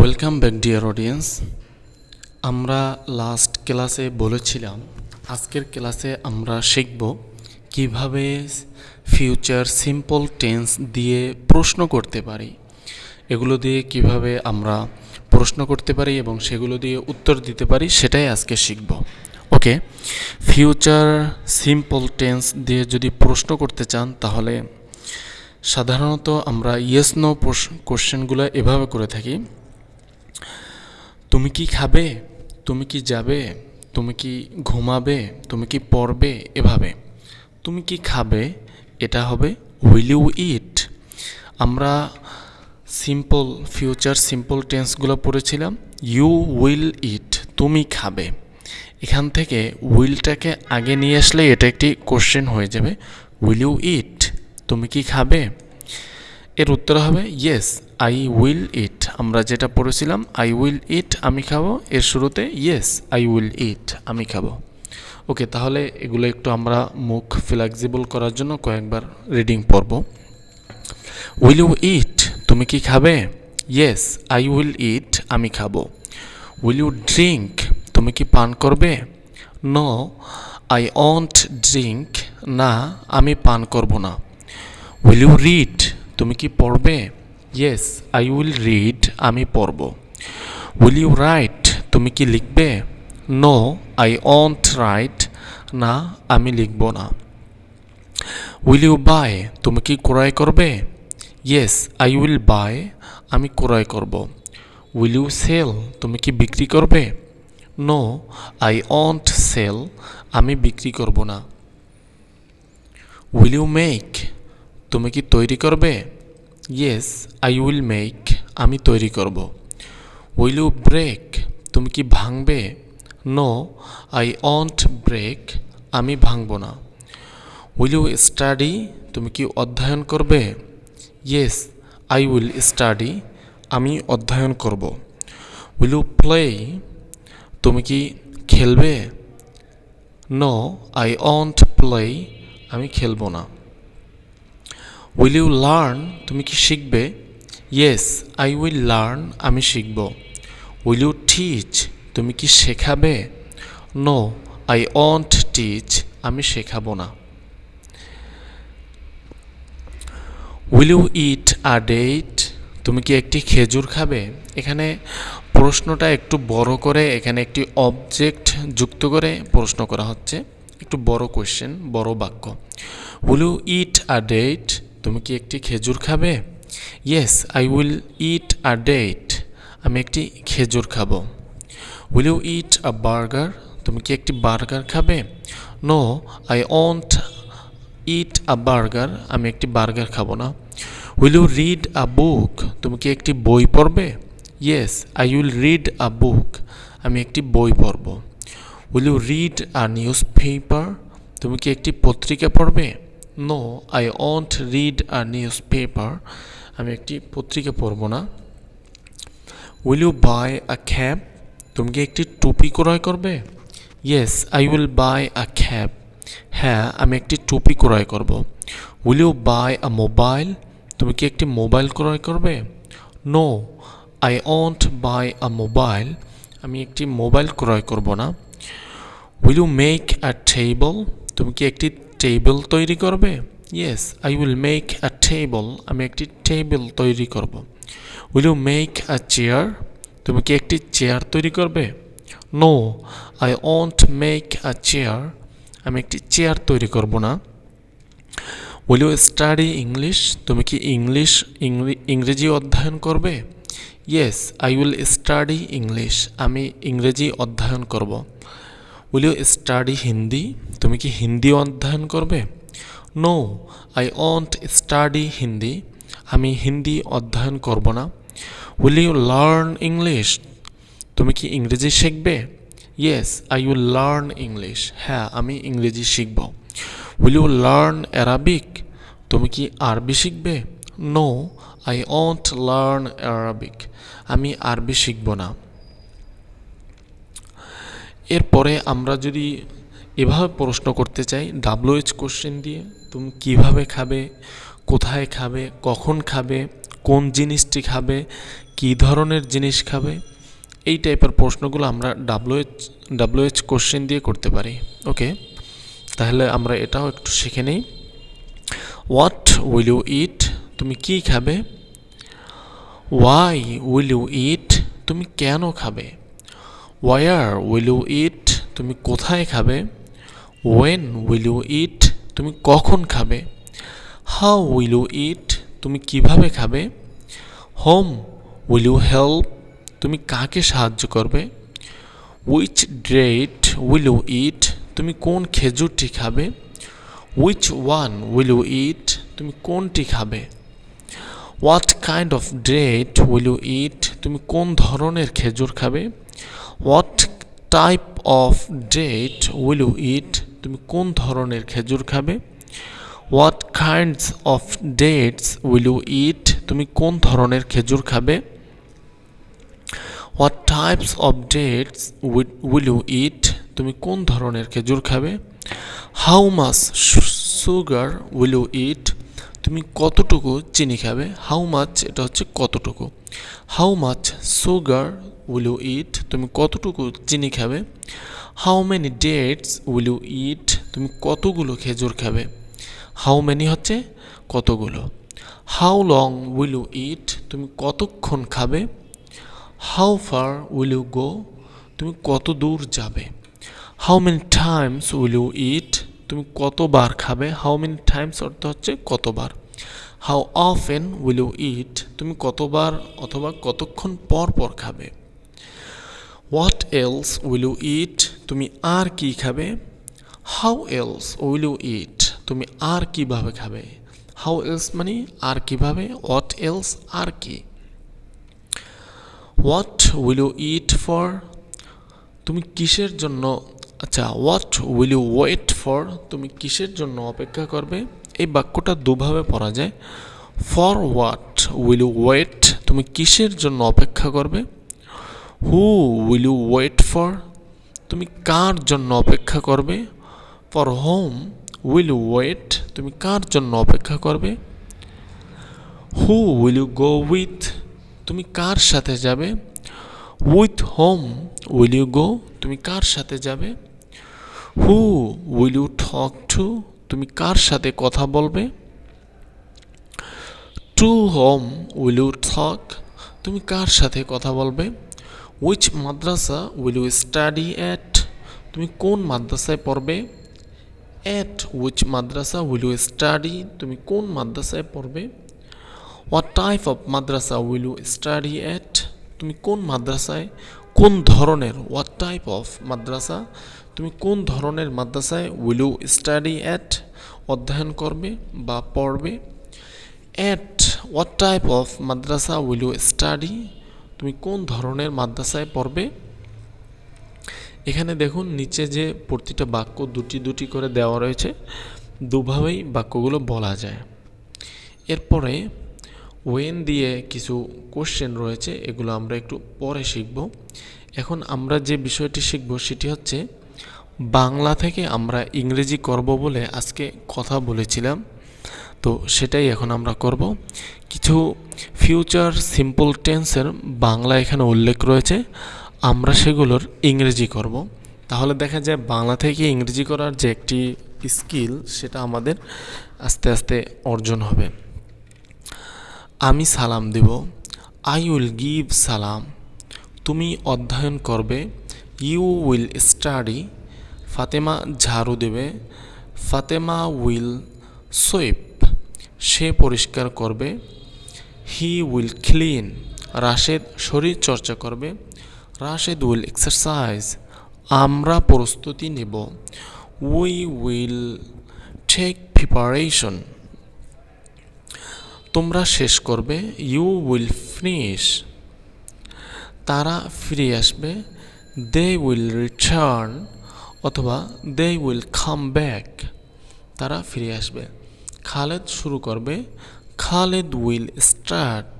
Welcome back dear audience. আমরা last ক্লাসে বলেছিলাম আজকের ক্লাসে আমরা শিখব কিভাবে ফিউচার সিম্পল টেন্স দিয়ে প্রশ্ন করতে পারি, এগুলো দিয়ে কিভাবে আমরা প্রশ্ন করতে পারি এবং সেগুলো দিয়ে উত্তর দিতে পারি সেটাই আজকে শিখব। ওকে, ফিউচার সিম্পল টেন্স দিয়ে যদি প্রশ্ন করতে চান তাহলে সাধারণত আমরা ইয়েস নো কোশ্চেনগুলো এভাবে করে থাকি। তুমি কি খাবে, তুমি কি যাবে, তুমি কি ঘুমাবে, তুমি কি পড়বে, এভাবে। তুমি কি খাবে এটা হবে উইল ইউ ইট। আমরা সিম্পল ফিউচার সিম্পল টেন্সগুলো পড়েছিলাম ইউ উইল ইট, তুমি খাবে। এখান থেকে উইলটাকে আগে নিয়ে আসলে এটা একটি কোশ্চেন হয়ে যাবে, উইল ইউ ইট, তুমি কি খাবে। এর উত্তর হবে ইয়েস আই উইল ইট। আমরা যেটা পড়েছিলাম আই উইল ইট, আমি খাবো, এর শুরুতে ইয়েস আই উইল ইট, আমি খাবো। ওকে, তাহলে এগুলো একটু আমরা মুখ ফ্লেক্সিবল করার জন্য কয়েকবার রিডিং পড়ব। উইল ইউ ইট, তুমি কি খাবে, ইয়েস আই উইল ইট, আমি খাবো। উইল ইউ ড্রিঙ্ক, তুমি কি পান করবে, নো আই ওয়ন্ট ড্রিঙ্ক, না আমি পান করব না। উইল ইউ রিড, তুমি কি পড়বে, ইয়েস আই উইল রিড, আমি পড়ব। উইল ইউ রাইট, তুমি কি লিখবে, নো আই ওয়ন্ট রাইট, না আমি লিখব না। উইল ইউ বাই, তুমি কি ক্রয় করবে, ইয়েস আই উইল বাই, আমি ক্রয় করব। উইল ইউ সেল, তুমি কি বিক্রি করবে, নো আই ওয়ন্ট সেল, আমি বিক্রি করব না। উইল ইউ মেক, তুমি কি তৈরি করবে, ইয়েস আই উইল মেক, আমি তৈরি করব। উইল ইউ ব্রেক, তুমি কি ভাঙবে, নো আই ওয়ন্ট ব্রেক, আমি ভাঙব না। উইল ইউ স্টাডি, তুমি কি অধ্যয়ন করবে, ইয়েস আই উইল স্টাডি, আমি অধ্যয়ন করব। উইল ইউ প্লে, তুমি কি খেলবে, নো আই ওয়ন্ট প্লে, আমি খেলব না। উইল ইউ লার্ন, তুমি কি শিখবে, ইয়েস আই উইল লার্ন, আমি শিখব। উইল ইউ টিচ, তুমি কি শেখাবে, নো আই ওয়ন্ট টিচ, আমি শেখাবো না। Will you eat a date, তুমি কি একটি খেজুর খাবে। এখানে প্রশ্নটা একটু বড় করে এখানে একটি অবজেক্ট যুক্ত করে প্রশ্ন করা হচ্ছে, একটু বড় কোয়েশ্চেন, বড় বাক্য। Will you eat a date, তুমি কি একটি খেজুর খাবে, yes I will eat a date, আমি একটি খেজুর খাবো। Will you eat a burger, তুমি কি একটি বার্গার খাবে, no I won't eat a burger, আমি একটি বার্গার খাবো না। Will you read a book, তুমি কি একটি বই পড়বে, yes I will read a book, আমি একটি বই পড়ব। Will you read a news paper, তুমি কি একটি পত্রিকা পড়বে, no I won't read a news paper, আমি একটি পত্রিকা পড়ব না। Will you buy a cap, তুমি কি একটি টুপি ক্রয় করবে, yes I will buy a cap, হ্যাঁ আমি একটি টুপি ক্রয় করব। Will you buy a mobile, তুমি কি একটি মোবাইল ক্রয় করবে, no I won't buy a mobile, আমি একটি মোবাইল ক্রয় করব না। Will you make a table, তুমি কি একটি টেবিল তৈরি করবে, yes I will make a table, আমি একটি টেবিল তৈরি করব। Will you make a chair, তুমি কি একটি চেয়ার তৈরি করবে, no I won't make a chair, আমি একটি চেয়ার তৈরি করব না। উইল ইউ স্টাডি ইংলিশ, তুমি কি ইংরেজি অধ্যয়ন করবে, yes I will study English, আমি ইংরেজি অধ্যয়ন করব। উইল ইউ স্টাডি হিন্দি, তুমি কি হিন্দি অধ্যয়ন করবে, no I won't study Hindi, আমি হিন্দি অধ্যয়ন করব না। উইল ইউ লার্ন ইংলিশ, তুমি কি ইংরেজি শিখবে, yes I will learn English, হ্যাঁ আমি ইংরেজি শিখব। উইল ইউ লার্ন অ্যারাবিক, তুমি কি আরবি শিখবে, no I won't learn Arabic, আমি আরবি শিখব না। এরপরে আমরা যদি এভাবে প্রশ্ন করতে চাই WH কোশ্চেন দিয়ে, তুমি কিভাবে খাবে, কোথায় খাবে, কখন খাবে, কোন জিনিসটি খাবে, কী ধরনের জিনিস খাবে? এই টাইপের প্রশ্নগুলো আমরা ডাব্লিউএইচ কোশ্চেন দিয়ে করতে পারি। ওকে, তাহলে আমরা এটাও একটু শিখে নিই। What will you eat? তুমি কি খাবে? Why will you eat? তুমি কেন খাবে? Where will you eat? তুমি কোথায় খাবে? When will you eat? তুমি কখন খাবে? How will you eat? তুমি কিভাবে খাবে? Whom will you help? তুমি কাকে সাহায্য করবে? Which date will you eat? তুমি কোন খেজুরটি খাবে? Which one will you eat? তুমি কোনটি খাবে? What kind of date will you eat? তুমি কোন ধরনের খেজুর খাবে? What type of date will you eat? তুমি কোন ধরনের খেজুর খাবে? What kinds of dates will you eat? তুমি কোন ধরনের খেজুর খাবে? What types of dates will you eat? তুমি কোন ধরনের খেজুর খাবে? How much sugar will you eat? তুমি কতটুকু চিনি খাবে? হাউ মাচ এটা হচ্ছে কতটুকু। How much sugar will you eat? তুমি কতটুকু চিনি খাবে? How many dates will you eat? তুমি কতগুলো খেজুর খাবে? হাউ মেনি হচ্ছে কতগুলো। How long will you eat? তুমি কতক্ষণ খাবে? How far will you go? তুমি কত দূর যাবে? How many times will you eat? তুমি কতবার খাবে? হাউ মেনি টাইমস অর্থ হচ্ছে কতবার। How often will you eat? তুমি কতবার অথবা কতক্ষণ পর পর খাবে? What else will you eat? তুমি আর কি খাবে? How else will you eat? তুমি আর কিভাবে খাবে? হাউ এলস মানে আর কিভাবে, হোয়াট এলস আর কি। What will you eat for? তুমি কিসের জন্য, আচ্ছা, what will you wait for? তুমি কিসের জন্য অপেক্ষা করবে? এই বাক্যটা দুভাবে পড়া যায়। For what will you wait? তুমি কিসের জন্য অপেক্ষা করবে? Who will you wait for? তুমি কার জন্য অপেক্ষা করবে? For whom will you wait? তুমি কার জন্য অপেক্ষা করবে? Who will you go with? তুমি কার সাথে যাবে? With whom will you go? তুমি কার সাথে যাবে? Who will you talk to? তুমি কার সাথে কথা বলবে? To whom will you talk? তুমি কার সাথে কথা বলবে? Which madrasa will you study at? তুমি কোন মাদ্রাসায় পড়বে? At which madrasa will you study? তুমি কোন মাদ্রাসায় পড়বে? What type of madrasa will you study at? তুমি কোন মাদ্রাসায়, কোন ধরনের, হোয়াট টাইপ অফ মাদ্রাসা, তুমি কোন ধরনের মাদ্রাসায় উইল ইউ স্টাডি অ্যাট অধ্যয়ন করবে বা পড়বে? At what type of madrasa will you study? তুমি কোন ধরনের মাদ্রাসায় পড়বে? এখানে দেখুন নিচে যে প্রতিটা বাক্য দুটি দুটি করে দেওয়া রয়েছে, দুভাবেই বাক্যগুলো বলা যায়। এরপরে ওয়েন দিয়ে কিছু কোশ্চেন রয়েছে, এগুলো আমরা একটু পরে শিখব। এখন আমরা যে বিষয়টি শিখব সেটি হচ্ছে বাংলা থেকে আমরা ইংরেজি করব বলে আজকে কথা বলেছিলাম, তো সেটাই এখন আমরা করব। কিছু ফিউচার সিম্পল টেন্সের বাংলা এখানে উল্লেখ রয়েছে, আমরা সেগুলোর ইংরেজি করব। তাহলে দেখা যায় বাংলা থেকে ইংরেজি করার যে একটি স্কিল সেটা আমাদের আস্তে আস্তে অর্জন হবে। আমি সালাম দেব, আই উইল গিভ সালাম। তুমি অধ্যয়ন করবে, ইউ উইল স্টাডি। ফাতেমা ঝাড়ু দেবে, ফাতেমা উইল সুইপ। সে পরিষ্কার করবে, হি উইল ক্লিন। রাশেদ শরীর চর্চা করবে, রাশেদ উইল এক্সারসাইজ। আমরা প্রস্তুতি নেব, উই উইল টেক প্রিপারেশন। তোমরা শেষ করবে, ইউ উইল ফিনিশ। তারা ফিরে আসবে, দে উইল রিটার্ন অথবা দে উইল কাম ব্যাক। তারা ফিরে আসবে। খালেদ শুরু করবে, খালেদ উইল স্টার্ট।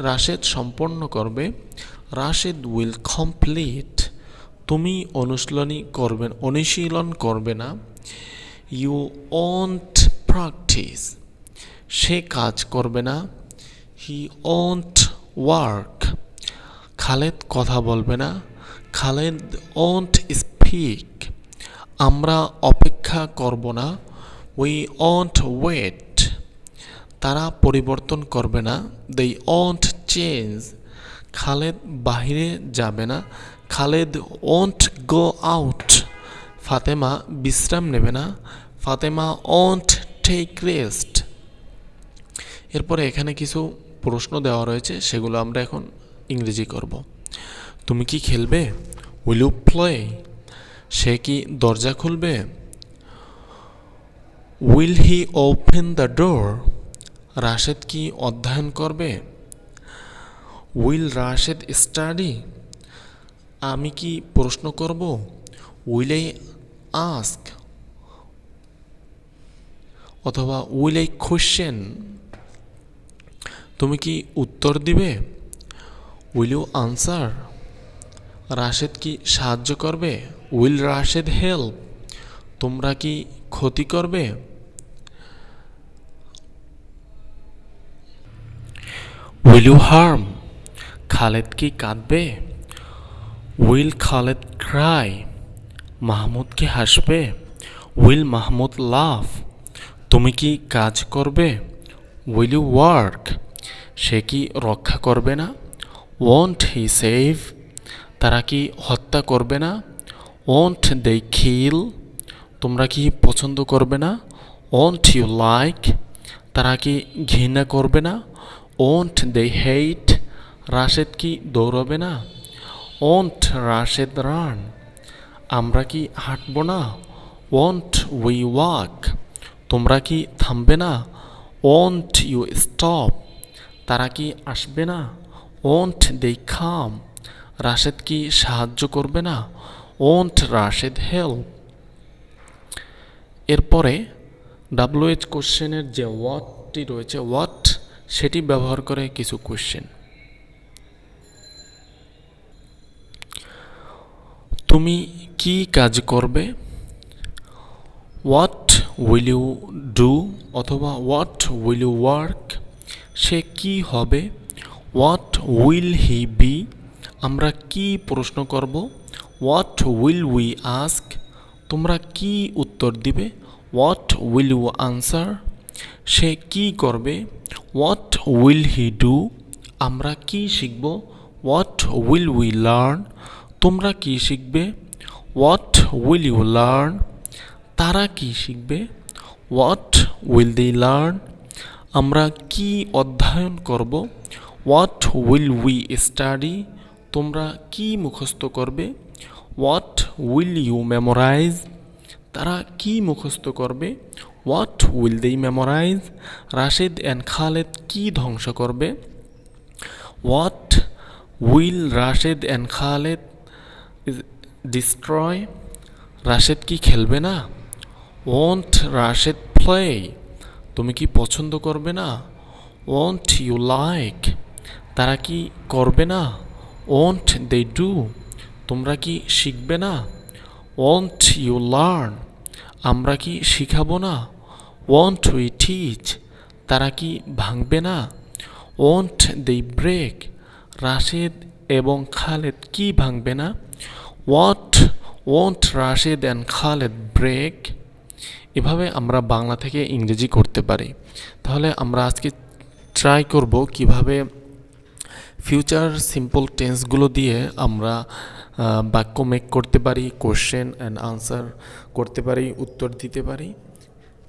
রাশেদ সম্পন্ন করবে, রাশেদ উইল কমপ্লিট। তুমি অনুশীলন করবে না, ইউ ওন্ট প্র্যাকটিস। সে কাজ করবে না, হি ওন্ট ওয়ার্ক। খালেদ কথা বলবে না। Khaled won't speak. আমরা অপেক্ষা করব না। We won't wait. তারা পরিবর্তন করবে না। They won't change. খালেদ বাহিরে যাবে না। Khaled won't go out. Fatema বিশ্রাম নেবে না। Fatema won't take rest. এরপরে এখানে কিছু প্রশ্ন দেওয়া রয়েছে, সেগুলো আমরা এখন ইংরেজি করব। তুমি কি খেলবে? Will you play? সে কি দরজা খুলবে? Will he open the door? Rashed কি অধ্যয়ন করবে? Will Rashed study? আমি কি প্রশ্ন করব? Will I ask? অথবা উইল আই কোয়েশ্চেন? তুমি কি উত্তর দিবে? Will you answer? রাশেদ কি সাহায্য করবে? Will Rashed help? তোমরা কি ক্ষতি করবে? Will you harm? খালেদ কি কাঁদবে? Will Khaled Cry? মাহমুদ কি হাসবে? উইল মাহমুদ লাভ? তুমি কি কাজ করবে? Will you work? সে কি রক্ষা করবে না? Won't he save? তারা কি হত্যা করবে না? Won't they kill? তোমরা কি পছন্দ করবে না? Won't you like? তারা কি ঘৃণা করবে না? ওয়ন্ট দে হেট? রাশেদ কি দৌড়াবে না? Won't Rashed run? আমরা কি হাঁটব না? Won't we walk? তোমরা কি থামবে না? Won't you stop? তারা কি আসবে না? ওয়ন্ট দে কাম? রাশেদ কি সাহায্য করবে না? Won't Rashed help? এরপরে WH কোশ্চেনের যে ওয়াটটি রয়েছে, ওয়াট, সেটি ব্যবহার করে কিছু কোশ্চেন। তুমি কি কাজ করবে? What will you do? অথবা হোয়াট উইল ইউ ওয়ার্ক? সে কি হবে? What will he be? আমরা কি প্রশ্ন করব? What will we ask? তোমরা কি উত্তর দিবে? What will you answer? সে কি করবে? What will he do? আমরা কি শিখব? What will we learn? তোমরা কি শিখবে? What will you learn? তারা কি শিখবে? What will they learn? আমরা কি অধ্যয়ন করব? What will we study? তোমরা কি মুখস্থ করবে? What will you memorize? তারা কি মুখস্থ করবে? What will they memorize? Rashed and Khaled কি ধ্বংস করবে? What will Rashed and Khaled destroy? Rashed কি খেলবে না? Won't Rashed play? তুমি কি পছন্দ করবে না? Won't you like? তারা কি করবে না? Won't they do? তোমরা কি শিখবে না? Won't you learn? আমরা কি শিখাবো না? Won't we teach? তারা কি ভাঙবে না? Won't they break? রাশেদ এবং খালেদ কি ভাঙবে না? What won't Rashed and Khaled break? এভাবে আমরা বাংলা থেকে ইংরেজি করতে পারি। তাহলে আমরা আজকে ট্রাই করব কিভাবে ফিউচার সিম্পল টেন্সগুলো দিয়ে আমরা বাক্য মেক করতে পারি, কোশ্চেন অ্যান্ড আনসার করতে পারি, উত্তর দিতে পারি,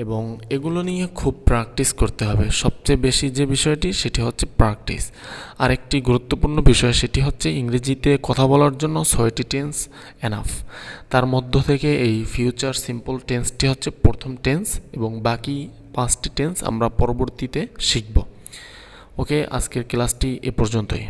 এবং এগুলো নিয়ে খুব প্র্যাকটিস করতে হবে। সবচেয়ে বেশি যে বিষয়টি সেটি হচ্ছে প্র্যাকটিস। আরেকটি গুরুত্বপূর্ণ বিষয় সেটি হচ্ছে ইংরেজিতে কথা বলার জন্য 6টি টেন্স এনাফ। তার মধ্য থেকে এই ফিউচার সিম্পল টেন্সটি হচ্ছে প্রথম টেন্স, এবং বাকি 5টি টেন্স আমরা পরবর্তীতে শিখব। ওকে, আজকের ক্লাসটি এ পর্যন্তই।